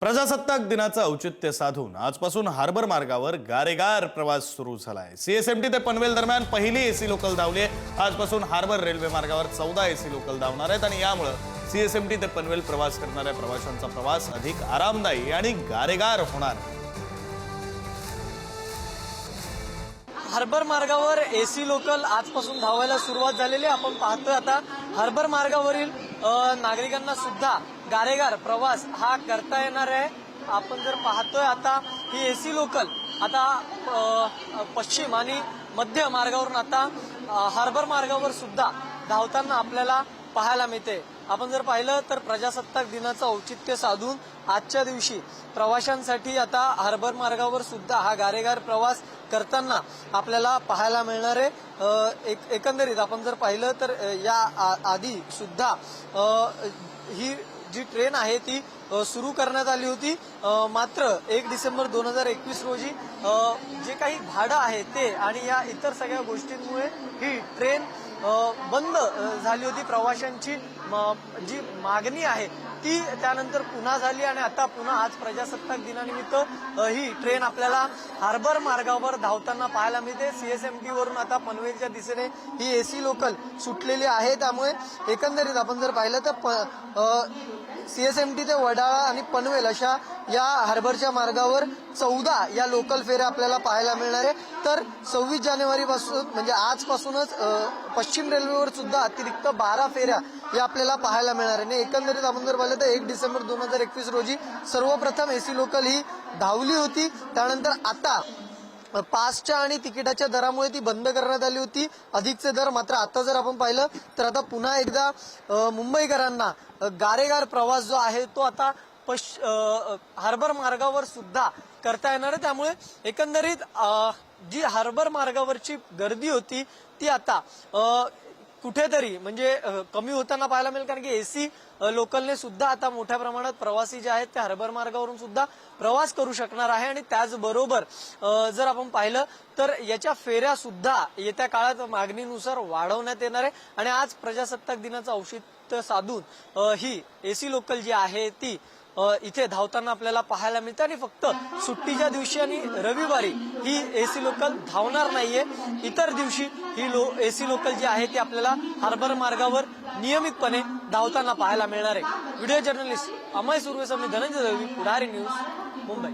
प्रजासत्ताक दिनाचं औचित्य साधून आजपासून हार्बर मार्गावर गारेगार प्रवास सुरू झालाय। सीएसएमटी ते पनवेल दरम्यान पहिली एसी लोकल धावली आहे। आजपासून हार्बर रेल्वे मार्गावर 14 एसी लोकल धावणार आहेत आणि यामुळे सीएसएमटी ते पनवेल प्रवास करणाऱ्या प्रवाशांचा प्रवास अधिक आरामदायी आणि गारेगार होणार। हार्बर मार्गावर एसी लोकल आजपासून धावायला सुरुवात झालेली आहे। आपण पाहतोय आता हार्बर मार्गावरील नागरिकांना सुद्धा गारेगार प्रवास हा करता येणार आहे। आपण जर पाहतोय आता ही एसी लोकल आता पश्चिम आणि मध्य मार्गावरून आता हार्बर मार्गावर सुद्धा धावताना आपल्याला पाहायला मिळते। आपण जर पाहिलं तर प्रजासत्ताक दिनाचं औचित्य साधून आजच्या दिवशी प्रवाशांसाठी आता हार्बर मार्गावर सुद्धा हा गारेगार प्रवास करताना आपल्याला पाहायला मिळणार आहे। एकंदरीत आपण जर पाहिलं तर या आधी सुद्धा ही जी ट्रेन आहे ती सुरू करण्यात आली होती, मात्र 1 डिसेंबर 2021 रोजी जे काही भाडं आहे ते आणि या इतर सगळ्या गोष्टींमुळे ही ट्रेन बंद झाली होती। प्रवाशांची जी मागणी आहे ती त्यानंतर पुन्हा झाली आणि आता पुन्हा आज प्रजासत्ताक दिनानिमित्त ही ट्रेन आपल्याला हार्बर मार्गावर धावताना पाहायला मिळते। सीएसएमटी वरून आता पनवेलच्या दिशेने ही एसी लोकल सुटलेली आहे। त्यामुळे एकंदरीत आपण जर पाहिलं तर सीएसएमटी ते वडाळा आणि पनवेल अशा या हार्बरच्या मार्गावर 14 या लोकल फेऱ्या आपल्याला पाहायला मिळणार आहे। तर 26 जानेवारी पासून म्हणजे आजपासूनच पश्चिम रेल्वेवर सुद्धा अतिरिक्त 12 फेऱ्या या आपल्याला पाहायला मिळणार आहे। एकंदरीत आपण जर पाहिलं तर 1 डिसेंबर 2021 रोजी सर्वप्रथम एसी लोकल ही धावली होती। त्यानंतर आता पासच्या आणि तिकिटाच्या दरामुळे ती बंद करण्यात आली होती, अधिकचे दर। मात्र आता जर आपण पाहिलं तर आता पुन्हा एकदा मुंबईकरांना गारेगार प्रवास जो आहे तो आता हार्बर मार्गावर सुद्धा करता येणार आहे। त्यामुळे एकंदरीत जी हार्बर मार्गावरची गर्दी होती ती आता कुठेतरी म्हणजे कमी होताना पाहायला मिळेल, कारण की एसी लोकलने सुद्धा आता मोठ्या प्रमाणात प्रवासी जे आहेत ते हार्बर मार्गावरून सुद्धा प्रवास करू शकणार आहे। आणि त्याचबरोबर जर आपण पाहिलं तर याच्या फेऱ्या सुद्धा येत्या काळात मागणीनुसार वाढवण्यात येणार आहे। आणि आज प्रजासत्ताक दिनाचं औचित्य साधून ही एसी लोकल जी आहे ती इथे धावताना आपल्याला पाहायला मिळते आणि फक्त सुट्टीच्या दिवशी आणि रविवारी ही एसी लोकल धावणार नाहीये। इतर दिवशी ही एसी लोकल जी आहे ती आपल्याला हार्बर मार्गावर नियमितपणे धावताना पाहायला मिळणार आहे। व्हिडिओ जर्नलिस्ट अमय सुर्वेसह मी धनंजय दळवी, पुढारी न्यूज, मुंबई।